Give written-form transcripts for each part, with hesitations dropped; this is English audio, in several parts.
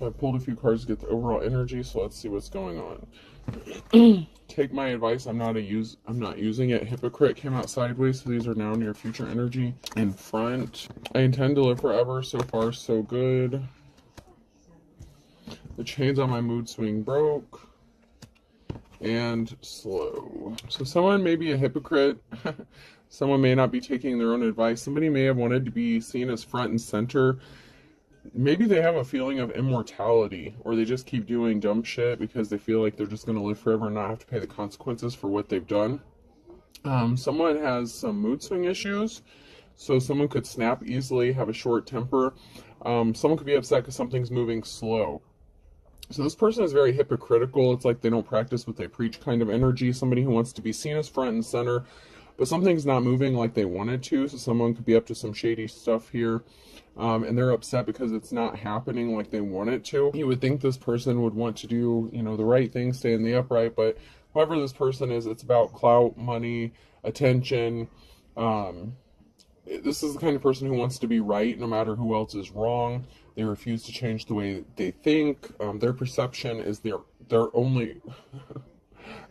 So I pulled a few cards to get the overall energy, so let's see what's going on. Take my advice, I'm not using it. Hypocrite came out sideways, so these are now near future energy. In front, I intend to live forever. So far, so good. The chains on my mood swing broke. And slow. So someone may be a hypocrite. Someone may not be taking their own advice. Somebody may have wanted to be seen as front and center. Maybe they have a feeling of immortality, or they just keep doing dumb shit because they feel like they're just going to live forever and not have to pay the consequences for what they've done. Someone has some mood swing issues. So someone could snap easily, have a short temper. Someone could be upset because something's moving slow. So this person is very hypocritical. It's like they don't practice what they preach kind of energy. Somebody who wants to be seen as front and center, but something's not moving like they wanted to. So someone could be up to some shady stuff here. And they're upset because it's not happening like they want it to. You would think this person would want to do, the right thing, stay in the upright, but whoever this person is, it's about clout, money, attention. This is the kind of person who wants to be right no matter who else is wrong. They refuse to change the way they think. Their perception is their only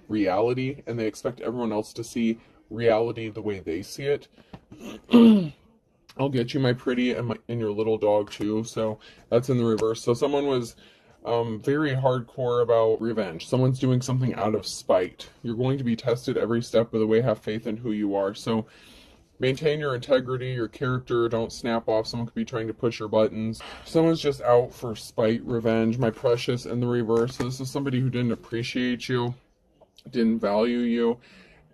reality, and they expect everyone else to see reality the way they see it. I'll get you, my pretty, and your little dog too. So that's in the reverse. So someone was very hardcore about revenge. Someone's doing something out of spite. You're going to be tested every step of the way. Have faith in who you are. So maintain your integrity, your character. Don't snap off. Someone could be trying to push your buttons. Someone's just out for spite, revenge. My precious, in the reverse. So this is somebody who didn't appreciate you, didn't value you.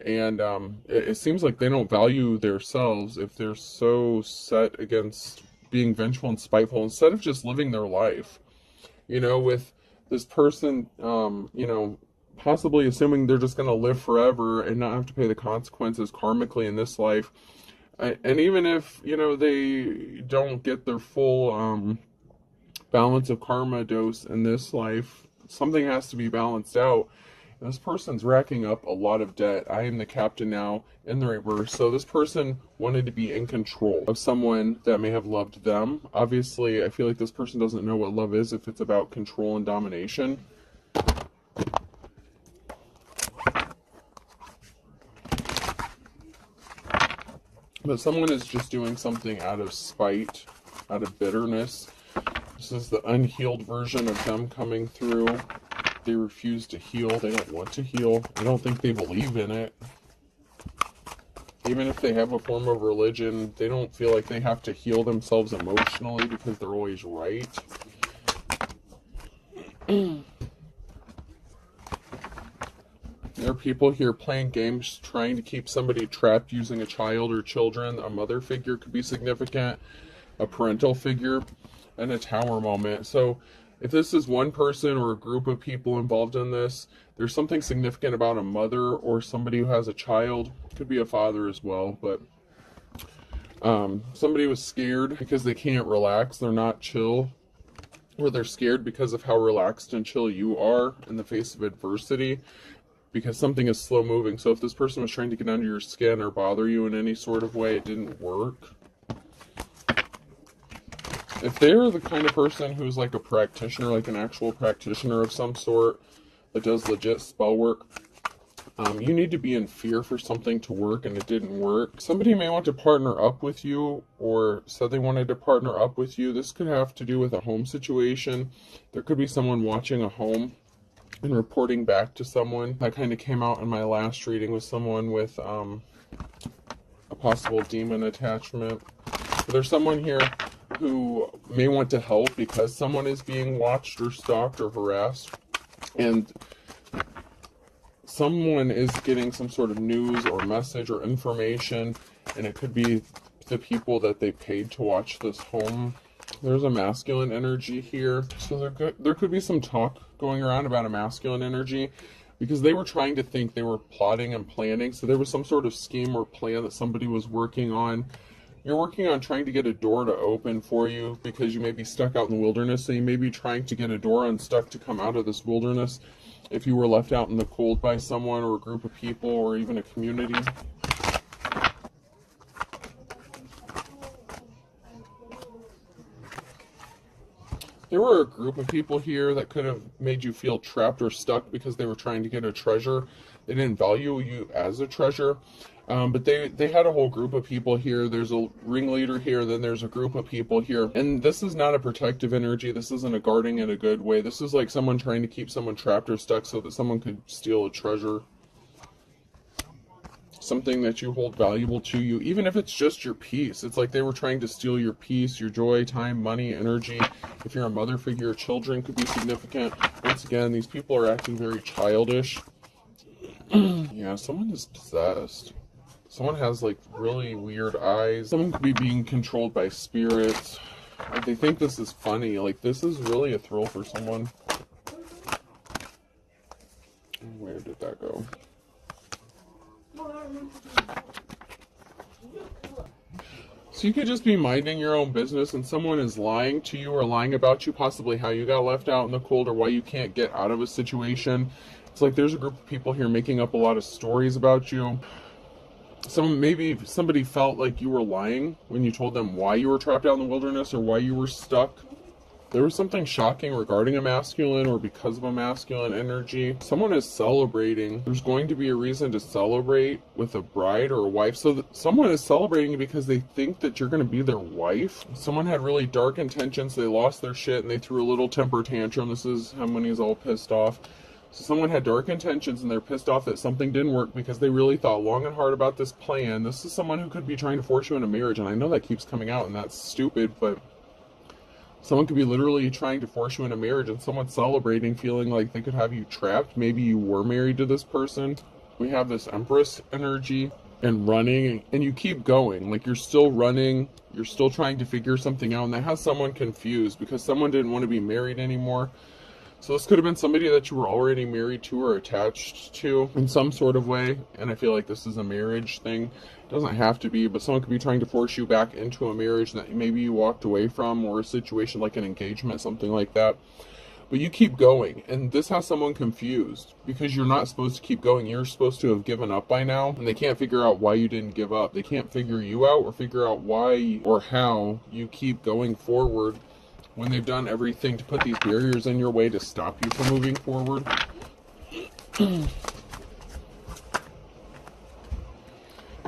And it seems like they don't value themselves if they're so set against being vengeful and spiteful instead of just living their life. With this person, possibly assuming they're just going to live forever and not have to pay the consequences karmically in this life. And even if, they don't get their full balance of karma dose in this life, something has to be balanced out. And this person's racking up a lot of debt. I am the captain now, in the reverse. So this person wanted to be in control of someone that may have loved them. Obviously, I feel like this person doesn't know what love is if it's about control and domination. But someone is just doing something out of spite, out of bitterness. This is the unhealed version of them coming through. They refuse to heal. They don't want to heal. I don't think they believe in it. Even if they have a form of religion, they don't feel like they have to heal themselves emotionally because they're always right. There are people here playing games, trying to keep somebody trapped using a child or children. A mother figure could be significant, a parental figure, and a tower moment. So if this is one person or a group of people involved in this, there's something significant about a mother or somebody who has a child. Could be a father as well, but somebody was scared because they can't relax. They're not chill. Or they're scared because of how relaxed and chill you are in the face of adversity. Because something is slow moving. So if this person was trying to get under your skin or bother you in any sort of way, it didn't work. If they're the kind of person who's like a practitioner, like an actual practitioner of some sort that does legit spell work, you need to be in fear for something to work, and it didn't work. Somebody may want to partner up with you, or said they wanted to partner up with you. This could have to do with a home situation. There could be someone watching a home and reporting back to someone. That kind of came out in my last reading with someone with a possible demon attachment. But there's someone here who may want to help because someone is being watched or stalked or harassed, and someone is getting some sort of news or message or information, and it could be the people that they paid to watch this home. There's a masculine energy here, so there could be some talk going around about a masculine energy because they were trying to think they were plotting and planning. So there was some sort of scheme or plan that somebody was working on. You're working on trying to get a door to open for you because you may be stuck out in the wilderness. So you may be trying to get a door unstuck to come out of this wilderness if you were left out in the cold by someone or a group of people or even a community. There were a group of people here that could have made you feel trapped or stuck because they were trying to get a treasure. They didn't value you as a treasure. But they had a whole group of people here. There's a ringleader here, then there's a group of people here. And this is not a protective energy. This isn't a guarding in a good way. This is like someone trying to keep someone trapped or stuck so that someone could steal a treasure. Something that you hold valuable to you, even if it's just your peace. It's like they were trying to steal your peace, your joy, time, money, energy. If you're a mother figure, children could be significant. Once again, these people are acting very childish. Yeah, someone is possessed. Someone has like really weird eyes. Someone could be being controlled by spirits. They think this is funny. Like, this is really a thrill for someone. Where did that go? So you could just be minding your own business and someone is lying to you or lying about you, possibly how you got left out in the cold or why you can't get out of a situation. It's like there's a group of people here making up a lot of stories about you. Maybe somebody felt like you were lying when you told them why you were trapped out in the wilderness or why you were stuck. There was something shocking regarding a masculine or because of a masculine energy. Someone is celebrating. There's going to be a reason to celebrate with a bride or a wife. So someone is celebrating because they think that you're going to be their wife. Someone had really dark intentions. They lost their shit and they threw a little temper tantrum. This is how many is all pissed off. So someone had dark intentions and they're pissed off that something didn't work because they really thought long and hard about this plan. This is someone who could be trying to force you into marriage. And I know that keeps coming out and that's stupid, but someone could be literally trying to force you into marriage and someone's celebrating, feeling like they could have you trapped. Maybe you were married to this person. We have this Empress energy and running, and you keep going. Like, you're still running. You're still trying to figure something out. And that has someone confused because someone didn't want to be married anymore. So this could have been somebody that you were already married to or attached to in some sort of way. And I feel like this is a marriage thing. It doesn't have to be, but someone could be trying to force you back into a marriage that maybe you walked away from, or a situation like an engagement, something like that. But you keep going, and this has someone confused because you're not supposed to keep going. You're supposed to have given up by now, and they can't figure out why you didn't give up. They can't figure you out or figure out why or how you keep going forward when they've done everything to put these barriers in your way to stop you from moving forward.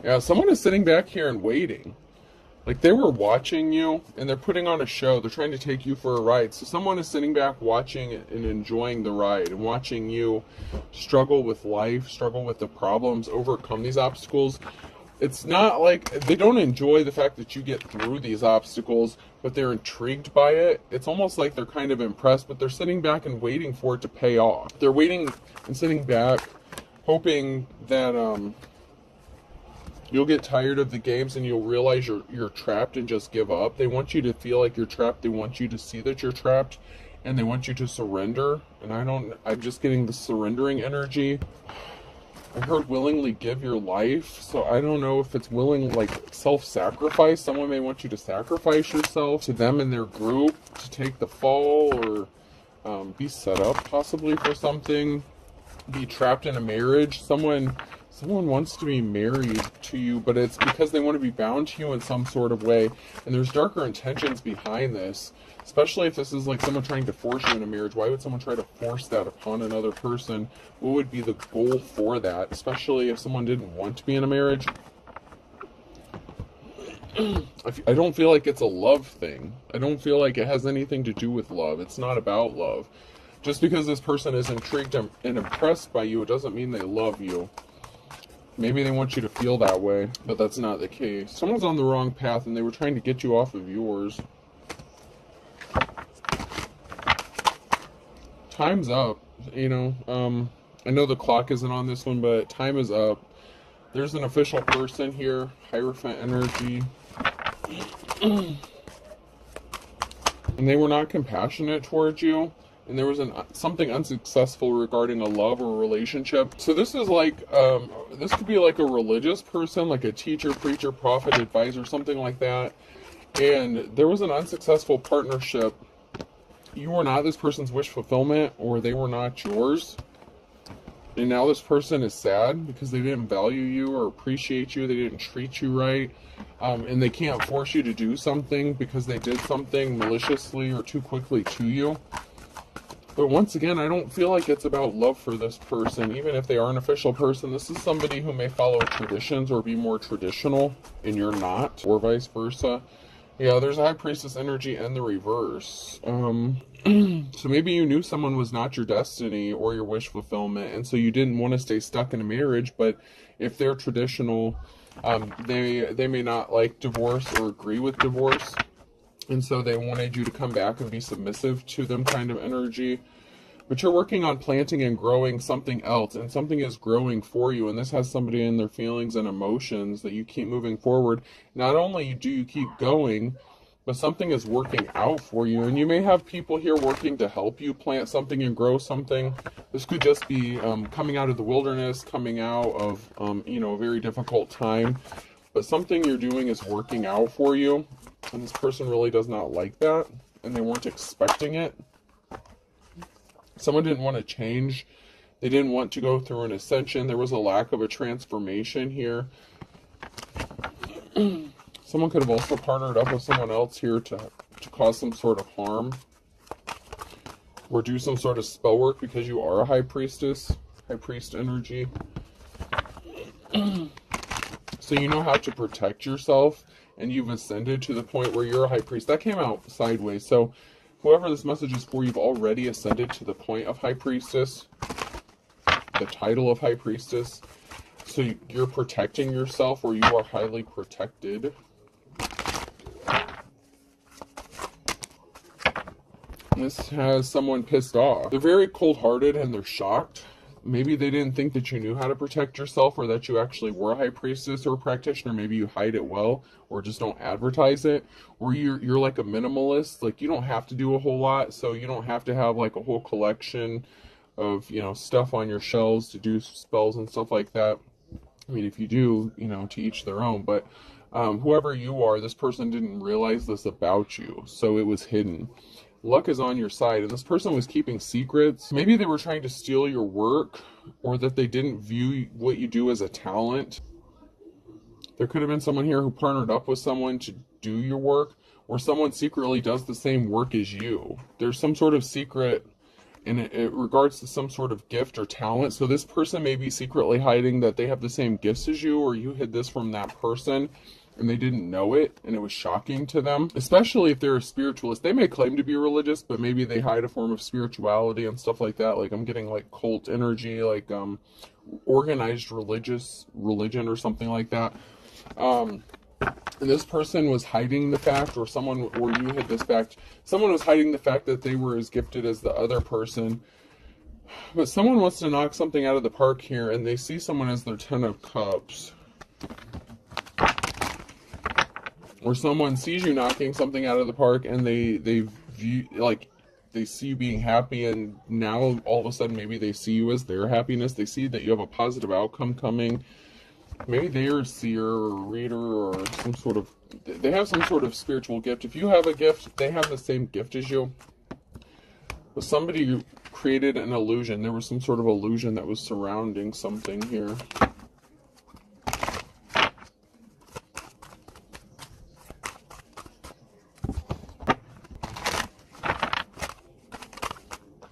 Yeah, someone is sitting back here and waiting. Like, they were watching you, and they're putting on a show. They're trying to take you for a ride. So someone is sitting back watching and enjoying the ride, and watching you struggle with life, struggle with the problems, overcome these obstacles. It's not like they don't enjoy the fact that you get through these obstacles, but they're intrigued by it. It's almost like they're kind of impressed, but they're sitting back and waiting for it to pay off. They're waiting and sitting back, hoping that you'll get tired of the games and you'll realize you're trapped and just give up. They want you to feel like you're trapped. They want you to see that you're trapped, and they want you to surrender. And I'm just getting the surrendering energy. I heard willingly give your life, so I don't know if it's willing, like self-sacrifice. Someone may want you to sacrifice yourself to them and their group to take the fall, or be set up possibly for something, be trapped in a marriage. Someone wants to be married to you, but it's because they want to be bound to you in some sort of way, and there's darker intentions behind this. Especially if this is like someone trying to force you into marriage. Why would someone try to force that upon another person? What would be the goal for that? Especially if someone didn't want to be in a marriage. I don't feel like it's a love thing. I don't feel like it has anything to do with love. It's not about love. Just because this person is intrigued and impressed by you, it doesn't mean they love you. Maybe they want you to feel that way, but that's not the case. Someone's on the wrong path and they were trying to get you off of yours. Time's up, you know. I know the clock isn't on this one, but time is up. There's an official person here, Hierophant energy. And they were not compassionate towards you. And there was something unsuccessful regarding a love or a relationship. So this is like, this could be like a religious person, like a teacher, preacher, prophet, advisor, something like that. And there was an unsuccessful partnership. You were not this person's wish fulfillment, or they were not yours. And now this person is sad because they didn't value you or appreciate you. They didn't treat you right. And they can't force you to do something because they did something maliciously or too quickly to you. But once again, I don't feel like it's about love for this person. Even if they are an official person, this is somebody who may follow traditions or be more traditional and you're not, or vice versa. Yeah, there's a High Priestess energy and the reverse. So maybe you knew someone was not your destiny or your wish fulfillment, and so you didn't want to stay stuck in a marriage. But if they're traditional, they may not like divorce or agree with divorce, and so they wanted you to come back and be submissive to them, kind of energy. But you're working on planting and growing something else, and something is growing for you, and this has somebody in their feelings and emotions that you keep moving forward. Not only do you keep going, but something is working out for you, and you may have people here working to help you plant something and grow something. This could just be coming out of the wilderness, coming out of a very difficult time, but something you're doing is working out for you, and this person really does not like that, and they weren't expecting it. Someone didn't want to change. They didn't want to go through an ascension. There was a lack of a transformation here. Someone could have also partnered up with someone else here to cause some sort of harm. Or do some sort of spell work because you are a High Priestess. High Priest energy. So you know how to protect yourself. And you've ascended to the point where you're a High Priest. That came out sideways. So whoever this message is for, you've already ascended to the point of High Priestess, the title of High Priestess. So you're protecting yourself, or you are highly protected. This has someone pissed off. They're very cold-hearted and they're shocked. Maybe they didn't think that you knew how to protect yourself, or that you actually were a High Priestess or a practitioner. Maybe you hide it well, or just don't advertise it. Or you're like a minimalist. Like, you don't have to do a whole lot, so you don't have to have like a whole collection of, stuff on your shelves to do spells and stuff like that. I mean, if you do, to each their own. But whoever you are, this person didn't realize this about you, so it was hidden. Luck is on your side, and this person was keeping secrets. Maybe they were trying to steal your work, or that they didn't view what you do as a talent. There could have been someone here who partnered up with someone to do your work, or someone secretly does the same work as you. There's some sort of secret in it regards to some sort of gift or talent. So this person may be secretly hiding that they have the same gifts as you, or you hid this from that person and they didn't know it, and it was shocking to them. Especially if they're a spiritualist. They may claim to be religious, but maybe they hide a form of spirituality and stuff like that. Like, I'm getting like cult energy, like organized religion or something like that. And this person was hiding the fact, or you hid this fact. Someone was hiding the fact that they were as gifted as the other person. But someone wants to knock something out of the park here, and they see someone as their 10 of Cups. Or someone sees you knocking something out of the park, and they view, like, they see you being happy, and now all of a sudden maybe they see you as their happiness. They see that you have a positive outcome coming. Maybe they're a seer or a reader, or they have some sort of spiritual gift. If you have a gift, they have the same gift as you. But somebody created an illusion. There was some sort of illusion that was surrounding something here.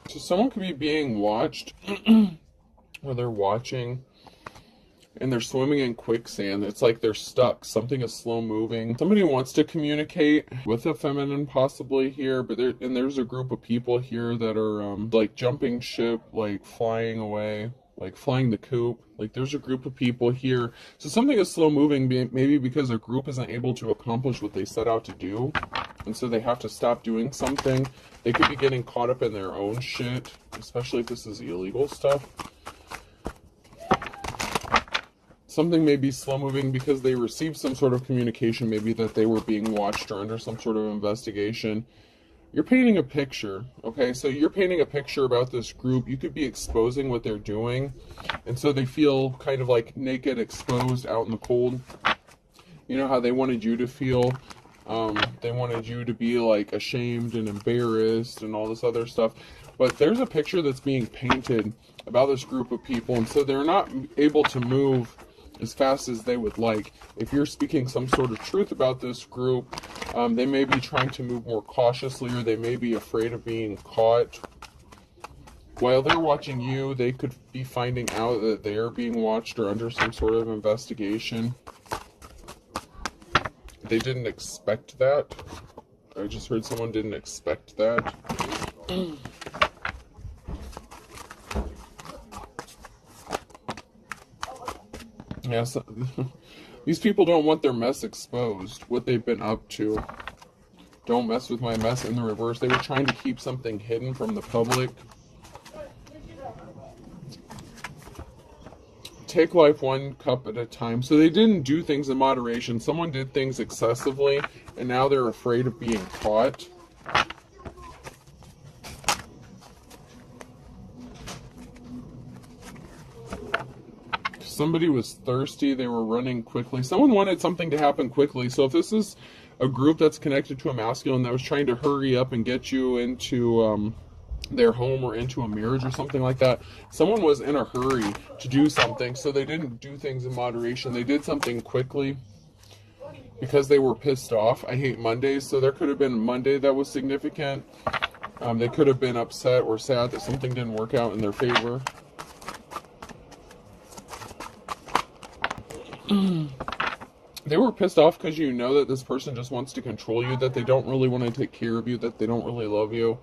So someone could be being watched, or they're watching, and they're swimming in quicksand. It's like they're stuck. Something is slow moving. Somebody wants to communicate with a feminine possibly here, but there's a group of people here that are like jumping ship, like flying away, like flying the coop. Like, there's a group of people here. So something is slow moving, maybe because a group isn't able to accomplish what they set out to do, and so they have to stop doing something. They could be getting caught up in their own shit, especially if this is illegal stuff. Something may be slow moving because they received some sort of communication, maybe that they were being watched or under some sort of investigation. You're painting a picture, okay? So you're painting a picture about this group. You could be exposing what they're doing, and so they feel kind of like naked, exposed, out in the cold. You know how they wanted you to feel? They wanted you to be like ashamed and embarrassed and all this other stuff. But there's a picture that's being painted about this group of people, and so they're not able to move as fast as they would like. If you're speaking some sort of truth about this group, they may be trying to move more cautiously, or they may be afraid of being caught. While they're watching you, they could be finding out that they are being watched or under some sort of investigation. They didn't expect that. I just heard someone didn't expect that. Yeah, so, these people don't want their mess exposed, what they've been up to. Don't mess with my mess in the reverse. They were trying to keep something hidden from the public. Take life one cup at a time. So they didn't do things in moderation. Someone did things excessively, and now they're afraid of being caught. Somebody was thirsty. They were running quickly. Someone wanted something to happen quickly. So if this is a group that's connected to a masculine that was trying to hurry up and get you into their home or into a marriage or something like that, someone was in a hurry to do something, so they didn't do things in moderation. They did something quickly because they were pissed off. I hate Mondays, so there could have been Monday that was significant. They could have been upset or sad that something didn't work out in their favor. They were pissed off because you know that this person just wants to control you, that they don't really want to take care of you, that they don't really love you.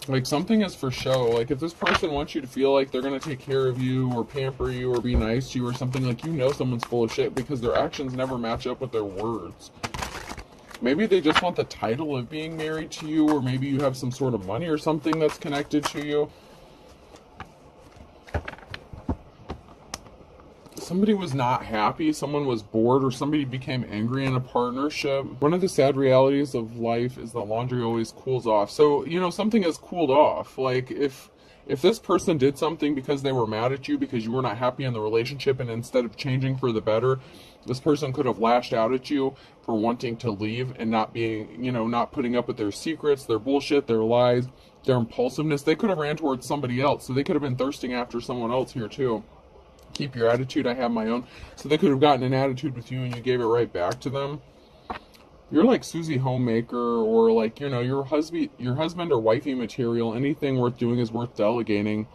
Like, something is for show. Like, if this person wants you to feel like they're going to take care of you or pamper you or be nice to you or something, like, you know someone's full of shit because their actions never match up with their words. Maybe they just want the title of being married to you, or maybe you have some sort of money or something that's connected to you. Somebody was not happy, someone was bored, or somebody became angry in a partnership. One of the sad realities of life is that laundry always cools off. So, you know, something has cooled off. Like, if this person did something because they were mad at you, because you were not happy in the relationship, and instead of changing for the better, this person could have lashed out at you for wanting to leave and not being, you know, not putting up with their secrets, their bullshit, their lies, their impulsiveness. They could have ran towards somebody else. So they could have been thirsting after someone else here too. Keep your attitude, I have my own. So they could have gotten an attitude with you and you gave it right back to them. You're like Susie Homemaker, or like, you know, your husband or wifey material. Anything worth doing is worth delegating.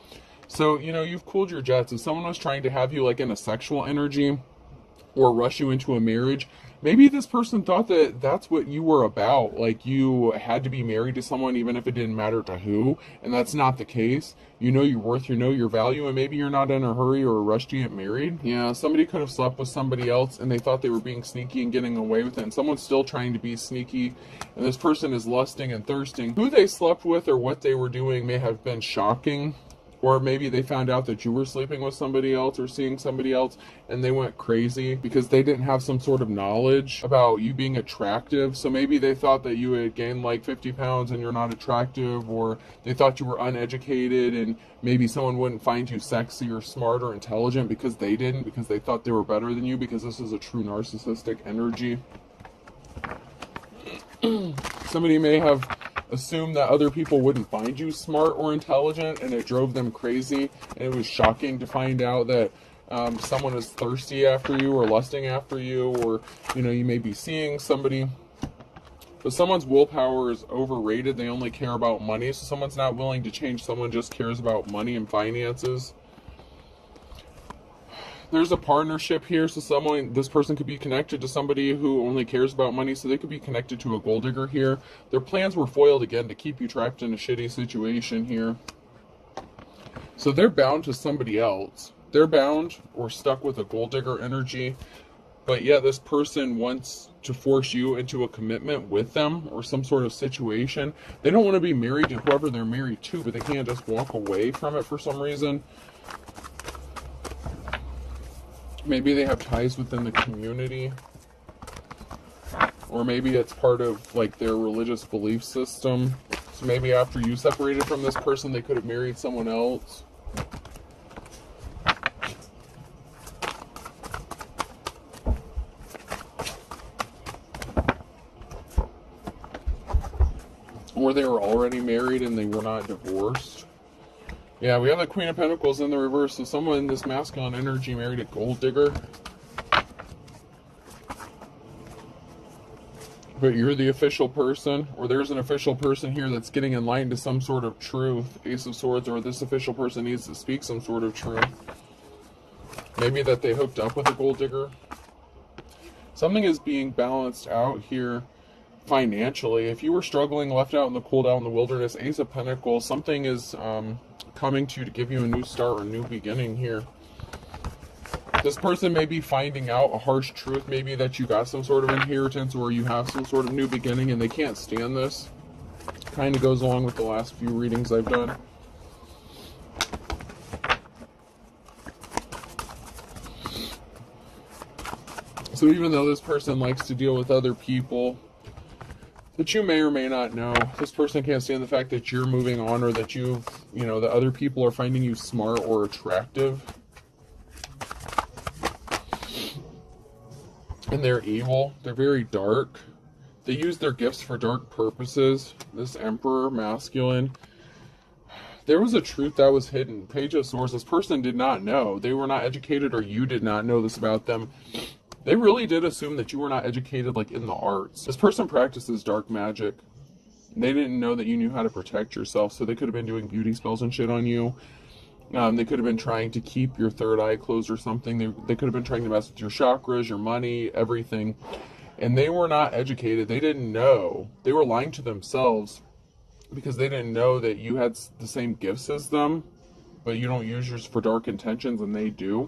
So, you know, you've cooled your jets. If someone was trying to have you like in a sexual energy or rush you into a marriage, maybe this person thought that that's what you were about. Like, you had to be married to someone even if it didn't matter to who, and that's not the case. You know your worth, you know your value, and maybe you're not in a hurry or a rush to get married. Yeah, somebody could have slept with somebody else and they thought they were being sneaky and getting away with it, and someone's still trying to be sneaky, and this person is lusting and thirsting. Who they slept with or what they were doing may have been shocking. Or maybe they found out that you were sleeping with somebody else or seeing somebody else, and they went crazy because they didn't have some sort of knowledge about you being attractive. So maybe they thought that you had gained like 50 pounds and you're not attractive, or they thought you were uneducated and maybe someone wouldn't find you sexy or smart or intelligent because they didn't, because they thought they were better than you, because this is a true narcissistic energy. Somebody may have assumed that other people wouldn't find you smart or intelligent, and it drove them crazy, and it was shocking to find out that someone is thirsty after you or lusting after you, or, you know, you may be seeing somebody. But someone's willpower is overrated. They only care about money. So someone's not willing to change. Someone just cares about money and finances. There's a partnership here, so this person could be connected to somebody who only cares about money, so they could be connected to a gold digger here. Their plans were foiled again to keep you trapped in a shitty situation here. So they're bound to somebody else. They're bound or stuck with a gold digger energy, but yet this person wants to force you into a commitment with them or some sort of situation. They don't want to be married to whoever they're married to, but they can't just walk away from it for some reason. Maybe they have ties within the community, or maybe it's part of like their religious belief system. So maybe after you separated from this person, they could have married someone else. or they were already married and they were not divorced. Yeah, we have the Queen of Pentacles in the reverse. So someone in this masculine energy married a gold digger. But you're the official person, or there's an official person here that's getting enlightened to some sort of truth. Ace of Swords, or this official person needs to speak some sort of truth. Maybe that they hooked up with a gold digger. Something is being balanced out here financially. If you were struggling, left out in the cold, out in the wilderness, Ace of Pentacles, something is coming to you to give you a new start or a new beginning here. This person may be finding out a harsh truth, maybe that you got some sort of inheritance or you have some sort of new beginning, and they can't stand this. Kind of goes along with the last few readings I've done. So even though this person likes to deal with other people that you may or may not know, this person can't stand the fact that you're moving on, or that the other people are finding you smart or attractive. And they're evil. They're very dark. They use their gifts for dark purposes. This Emperor, masculine. There was a truth that was hidden. Page of Swords. This person did not know. They were not educated, or you did not know this about them. They really did assume that you were not educated, like in the arts. This person practices dark magic. They didn't know that you knew how to protect yourself, so they could have been doing beauty spells and shit on you. They could have been trying to keep your third eye closed or something. They could have been trying to mess with your chakras, your money, everything. And they were not educated. They didn't know. They were lying to themselves because they didn't know that you had the same gifts as them, but you don't use yours for dark intentions, and they do.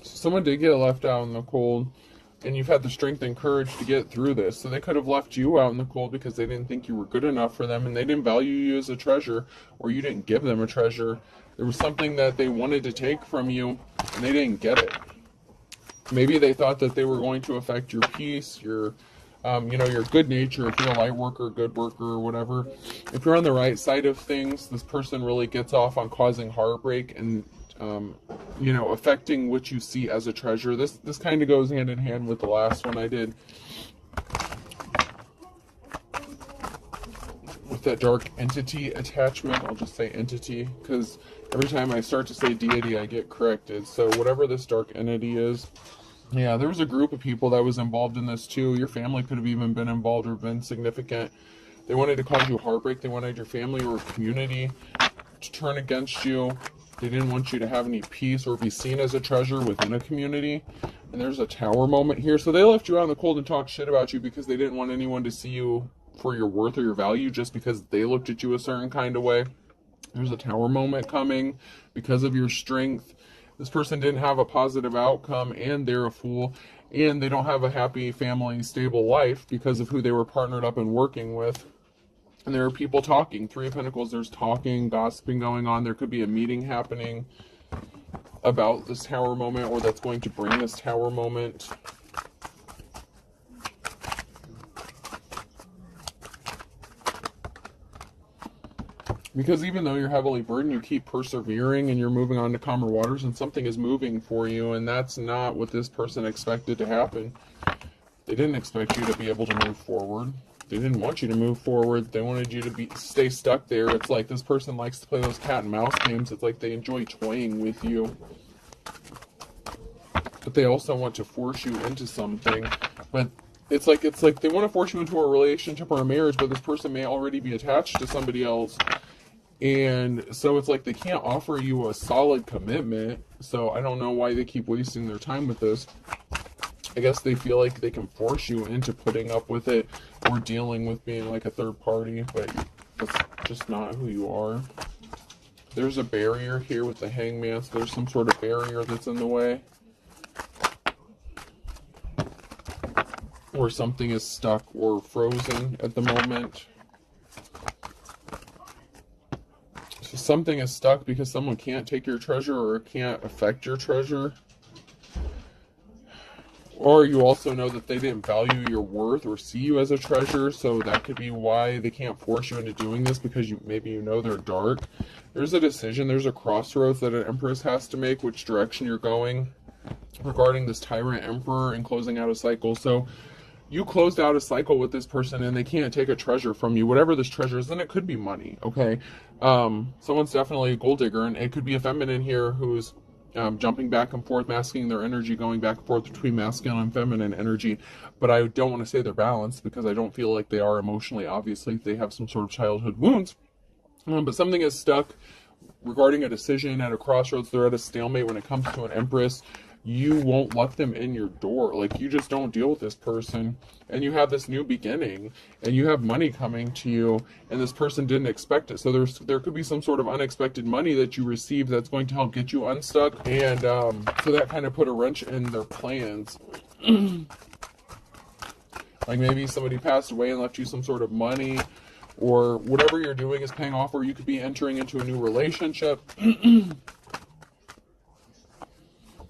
Someone did get left out in the cold, and you've had the strength and courage to get through this. So they could have left you out in the cold because they didn't think you were good enough for them, and they didn't value you as a treasure, or you didn't give them a treasure. There was something that they wanted to take from you, and they didn't get it. Maybe they thought that they were going to affect your peace, your good nature, if you're a light worker, good worker, or whatever. If you're on the right side of things, this person really gets off on causing heartbreak and affecting what you see as a treasure. This kind of goes hand in hand with the last one I did. With that dark entity attachment, I'll just say entity, because every time I start to say deity, I get corrected. So whatever this dark entity is, yeah, there was a group of people that was involved in this too. Your family could have even been involved or been significant. They wanted to cause you heartbreak. They wanted your family or community to turn against you. They didn't want you to have any peace or be seen as a treasure within a community. And there's a tower moment here. So they left you out in the cold and talked shit about you because they didn't want anyone to see you for your worth or your value just because they looked at you a certain kind of way. There's a tower moment coming because of your strength. This person didn't have a positive outcome, and they're a fool, and they don't have a happy family, stable life because of who they were partnered up and working with. And there are people talking. Three of Pentacles, there's talking, gossiping going on. There could be a meeting happening about this tower moment, or that's going to bring this tower moment. Because even though you're heavily burdened, you keep persevering and you're moving on to calmer waters, and something is moving for you, and that's not what this person expected to happen. They didn't expect you to be able to move forward. They didn't want you to move forward. They wanted you to stay stuck there. It's like this person likes to play those cat and mouse games. It's like they enjoy toying with you. But they also want to force you into something. But it's like they want to force you into a relationship or a marriage, but this person may already be attached to somebody else. And so it's like they can't offer you a solid commitment. So I don't know why they keep wasting their time with this. I guess they feel like they can force you into putting up with it or dealing with being like a third party, but that's just not who you are. There's a barrier here with the Hangman, so there's some sort of barrier that's in the way. Or something is stuck or frozen at the moment. So something is stuck because someone can't take your treasure or can't affect your treasure. Or you also know that they didn't value your worth or see you as a treasure, so that could be why they can't force you into doing this, because maybe you know they're dark. There's a decision, there's a crossroads that an empress has to make, which direction you're going regarding this tyrant emperor and closing out a cycle. So you closed out a cycle with this person and they can't take a treasure from you, whatever this treasure is, and it could be money, okay? Someone's definitely a gold digger, and it could be a feminine here who's jumping back and forth, masking their energy, going back and forth between masculine and feminine energy. But I don't want to say they're balanced, because I don't feel like they are emotionally. Obviously, they have some sort of childhood wounds. But something is stuck regarding a decision at a crossroads. They're at a stalemate when it comes to an empress. You won't let them in your door. Like, you just don't deal with this person, and you have this new beginning, and you have money coming to you, and this person didn't expect it. So there could be some sort of unexpected money that you receive that's going to help get you unstuck, and so that kind of put a wrench in their plans. Like, maybe somebody passed away and left you some sort of money, or whatever you're doing is paying off, or you could be entering into a new relationship.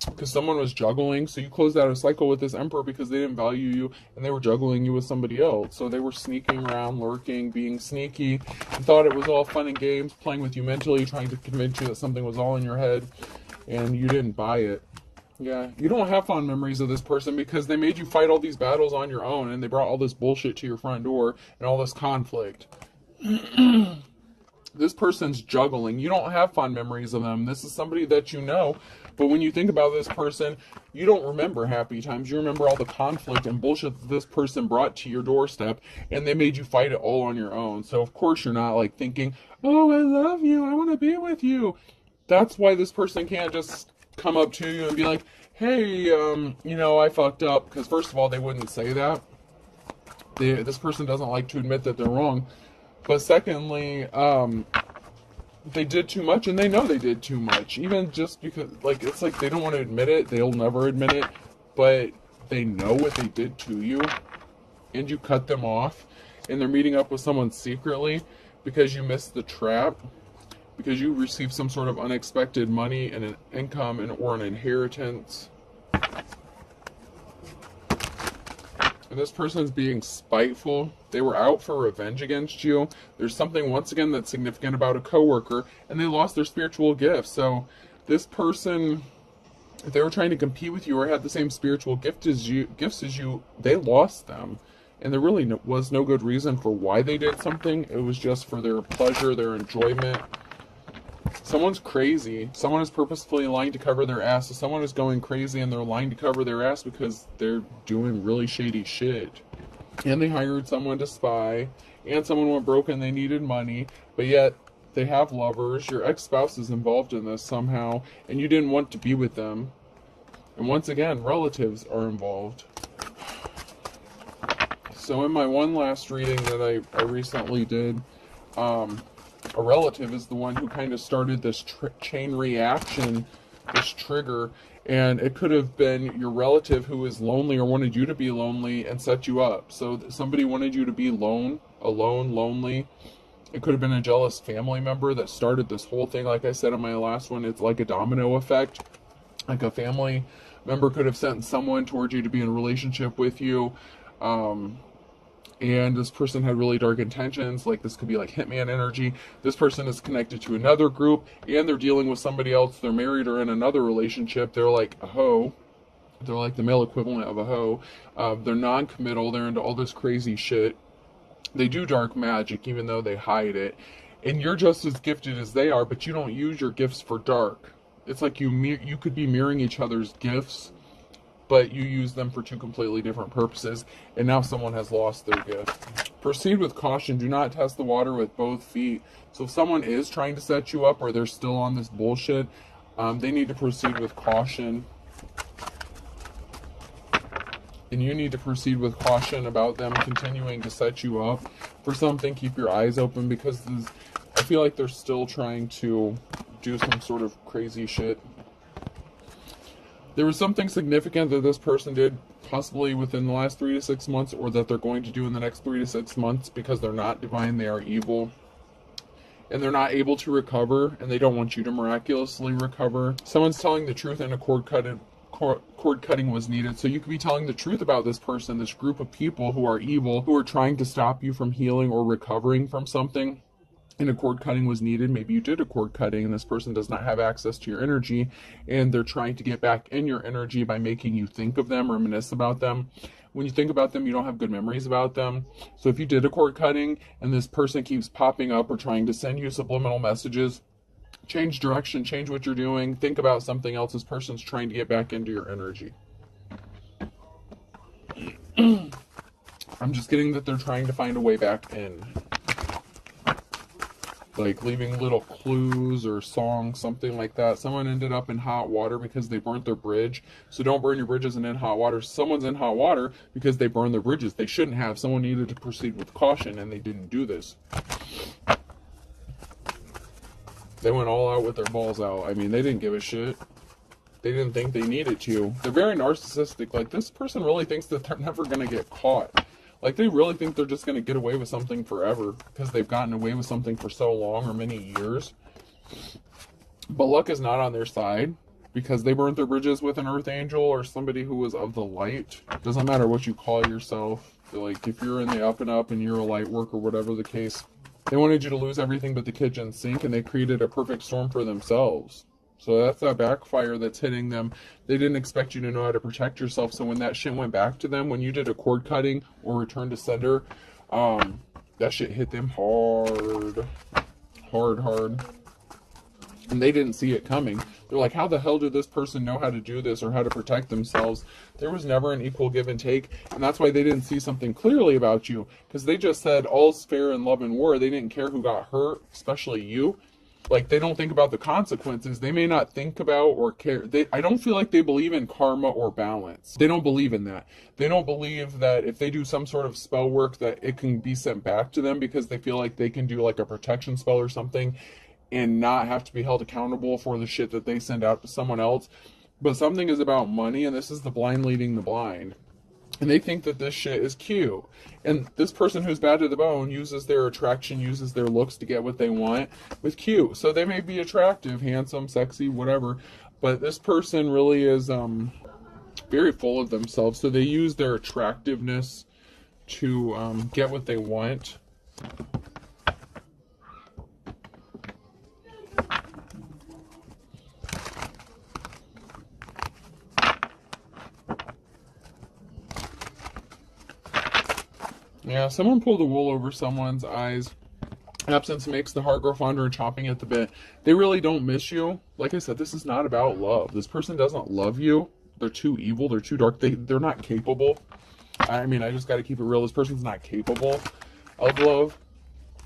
Because someone was juggling, so you closed out a cycle with this emperor because they didn't value you, and they were juggling you with somebody else. So they were sneaking around, lurking, being sneaky, and thought it was all fun and games, playing with you mentally, trying to convince you that something was all in your head, and you didn't buy it. Yeah, you don't have fond memories of this person because they made you fight all these battles on your own, and they brought all this bullshit to your front door and all this conflict. This person's juggling. You don't have fond memories of them. This is somebody that you know. But when you think about this person, you don't remember happy times. You remember all the conflict and bullshit that this person brought to your doorstep, and they made you fight it all on your own. So of course you're not like thinking, oh, I love you, I want to be with you. That's why this person can't just come up to you and be like, hey, I fucked up. Because first of all, they wouldn't say that. This person doesn't like to admit that they're wrong. But secondly, they did too much, and they know they did too much. Even just because, like, it's like they don't want to admit it. They'll never admit it. But they know what they did to you, and you cut them off, and they're meeting up with someone secretly because you missed the trap, because you received some sort of unexpected money and an income or an inheritance. And this person's being spiteful. They were out for revenge against you. There's something, once again, that's significant about a coworker, and they lost their spiritual gifts. So this person, if they were trying to compete with you or had the same spiritual gifts as you, they lost them. And there really was no good reason for why they did something. It was just for their pleasure, their enjoyment. Someone's crazy. Someone is purposefully lying to cover their ass. So someone is going crazy and they're lying to cover their ass because they're doing really shady shit. And they hired someone to spy. And someone went broke and they needed money. But yet, they have lovers. Your ex-spouse is involved in this somehow. And you didn't want to be with them. And once again, relatives are involved. So in my one last reading that I recently did, a relative is the one who kind of started this chain reaction, this trigger, and it could have been your relative who is lonely or wanted you to be lonely and set you up. So somebody wanted you to be alone, lonely. It could have been a jealous family member that started this whole thing. Like I said in my last one, it's like a domino effect. Like a family member could have sent someone towards you to be in a relationship with you. And this person had really dark intentions. Like, this could be like hitman energy. This person is connected to another group, and they're dealing with somebody else. They're married or in another relationship. They're like a hoe. They're like the male equivalent of a hoe. They're non-committal. They're into all this crazy shit. They do dark magic, even though they hide it. And you're just as gifted as they are, but you don't use your gifts for dark. It's like you could be mirroring each other's gifts, but you use them for two completely different purposes, and now someone has lost their gift. Proceed with caution. Do not test the water with both feet. So if someone is trying to set you up or they're still on this bullshit, they need to proceed with caution. And you need to proceed with caution about them continuing to set you up for something. Keep your eyes open, because I feel like they're still trying to do some sort of crazy shit. There was something significant that this person did possibly within the last 3 to 6 months, or that they're going to do in the next 3 to 6 months, because they're not divine, they are evil. and they're not able to recover, and they don't want you to miraculously recover. Someone's telling the truth, and a cord cutting was needed. So you could be telling the truth about this person, this group of people who are evil, who are trying to stop you from healing or recovering from something, and a cord cutting was needed. Maybe you did a cord cutting and this person does not have access to your energy, and they're trying to get back in your energy by making you think of them, reminisce about them. When you think about them, you don't have good memories about them. So if you did a cord cutting and this person keeps popping up or trying to send you subliminal messages, change direction, change what you're doing, think about something else. This person's trying to get back into your energy. I'm just getting that they're trying to find a way back in. Like leaving little clues or songs, something like that. Someone ended up in hot water because they burnt their bridge. So don't burn your bridges and in hot water. Someone's in hot water because they burned their bridges. They shouldn't have. Someone needed to proceed with caution, and they didn't do this. They went all out with their balls out. I mean, they didn't give a shit. They didn't think they needed to. They're very narcissistic. Like, this person really thinks that they're never going to get caught. Like, they really think they're just going to get away with something forever because they've gotten away with something for so long or many years. But luck is not on their side because they burnt their bridges with an earth angel or somebody who was of the light. Doesn't matter what you call yourself. Like, if you're in the up and up and you're a light worker, whatever the case, they wanted you to lose everything but the kitchen sink, and they created a perfect storm for themselves. So that's that backfire that's hitting them. They didn't expect you to know how to protect yourself. So when that shit went back to them, when you did a cord cutting or return to sender, that shit hit them hard. And they didn't see it coming. They're like, how the hell did this person know how to do this or how to protect themselves? There was never an equal give and take. And that's why they didn't see something clearly about you. Because they just said all's fair in love and war. They didn't care who got hurt, especially you. Like, they don't think about the consequences. They may not think about or care. I don't feel like they believe in karma or balance. They don't believe in that. They don't believe that if they do some sort of spell work that it can be sent back to them, because they feel like they can do like a protection spell or something and not have to be held accountable for the shit that they send out to someone else. But something is about money, and this is the blind leading the blind. And they think that this shit is cute. And this person who's bad to the bone uses their attraction, uses their looks to get what they want with cute. So they may be attractive, handsome, sexy, whatever. But this person really is very full of themselves. So they use their attractiveness to get what they want. Yeah, someone pulled the wool over someone's eyes. Absence makes the heart grow fonder and chomping at the bit. They really don't miss you. Like I said, this is not about love. This person doesn't love you. They're too evil. They're too dark. They're not capable. I mean, I just got to keep it real. This person's not capable of love.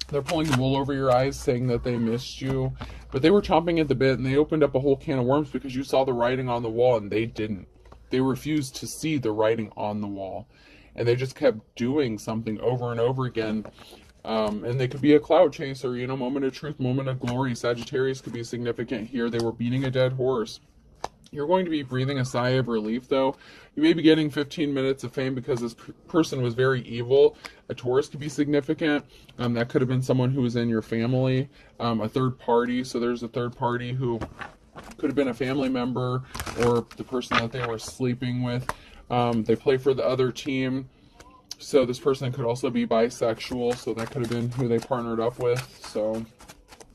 They're pulling the wool over your eyes, saying that they missed you. But they were chomping at the bit, and they opened up a whole can of worms because you saw the writing on the wall, and they didn't. They refused to see the writing on the wall. And they just kept doing something over and over again. And they could be a cloud chaser, moment of truth, moment of glory. Sagittarius could be significant here. They were beating a dead horse. You're going to be breathing a sigh of relief, though. You may be getting 15 minutes of fame because this person was very evil. A Taurus could be significant. That could have been someone who was in your family, a third party. So there's a third party who could have been a family member or the person that they were sleeping with. They play for the other team, so this person could also be bisexual, so that could have been who they partnered up with. So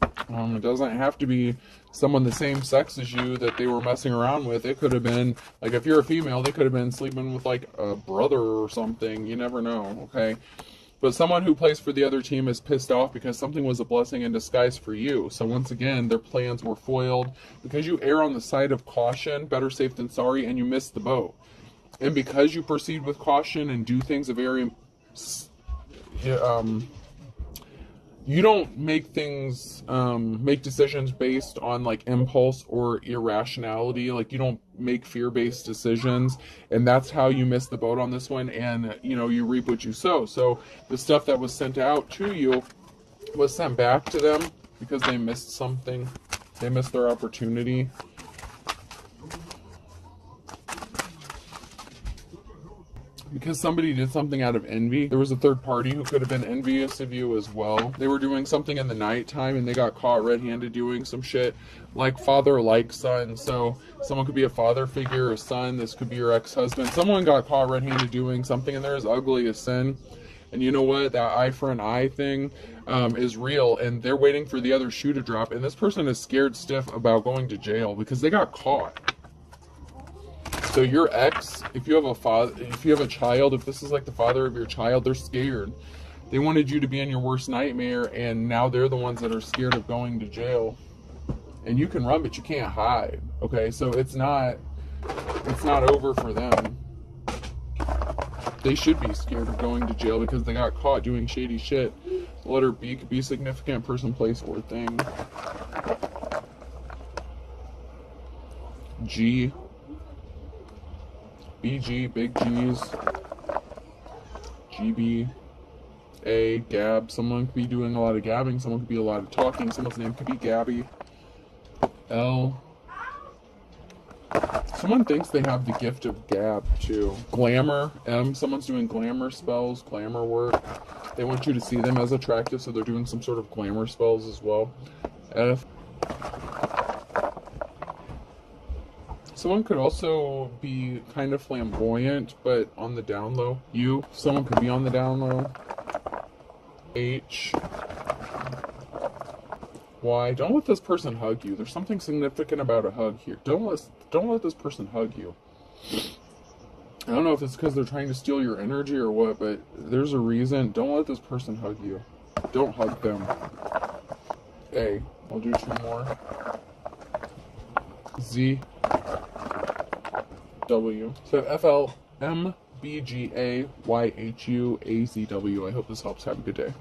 it doesn't have to be someone the same sex as you that they were messing around with. It could have been, like, if you're a female, they could have been sleeping with like a brother or something. You never know, okay? But someone who plays for the other team is pissed off because something was a blessing in disguise for you. So once again, their plans were foiled because you err on the side of caution, better safe than sorry, and you missed the boat. And because you proceed with caution and do things you don't make decisions based on like impulse or irrationality. Like, you don't make fear-based decisions, and that's how you miss the boat on this one. And you reap what you sow. So the stuff that was sent out to you was sent back to them because they missed something. They missed their opportunity. because somebody did something out of envy. There was a third party who could have been envious of you as well. They were doing something in the nighttime and they got caught red-handed doing some shit like father, like son. So someone could be a father figure, a son. This could be your ex-husband. Someone got caught red-handed doing something and they're as ugly as sin. And you know what? That eye for an eye thing is real, and they're waiting for the other shoe to drop. And this person is scared stiff about going to jail because they got caught. So your ex, if you have a father, if you have a child, if this is like the father of your child, they're scared. They wanted you to be in your worst nightmare, and now they're the ones that are scared of going to jail. And you can run, but you can't hide. Okay, so it's not over for them. They should be scared of going to jail because they got caught doing shady shit. Letter B could be significant, person, place, or thing. G. BG, big G's. GB. A, gab. Someone could be doing a lot of gabbing. Someone could be a lot of talking. Someone's name could be Gabby. L. Someone thinks they have the gift of gab, too. Glamour. M. Someone's doing glamour spells, glamour work. They want you to see them as attractive, so they're doing some sort of glamour spells as well. F. Someone could also be kind of flamboyant, but on the down low. U. Someone could be on the down low. H. Y. Don't let this person hug you. There's something significant about a hug here. Don't let this person hug you. I don't know if it's because they're trying to steal your energy or what, but there's a reason. Don't let this person hug you. Don't hug them. A. I'll do 2 more. Z. W. So FL M B G A Y H U A Z W. I hope this helps. Have a good day.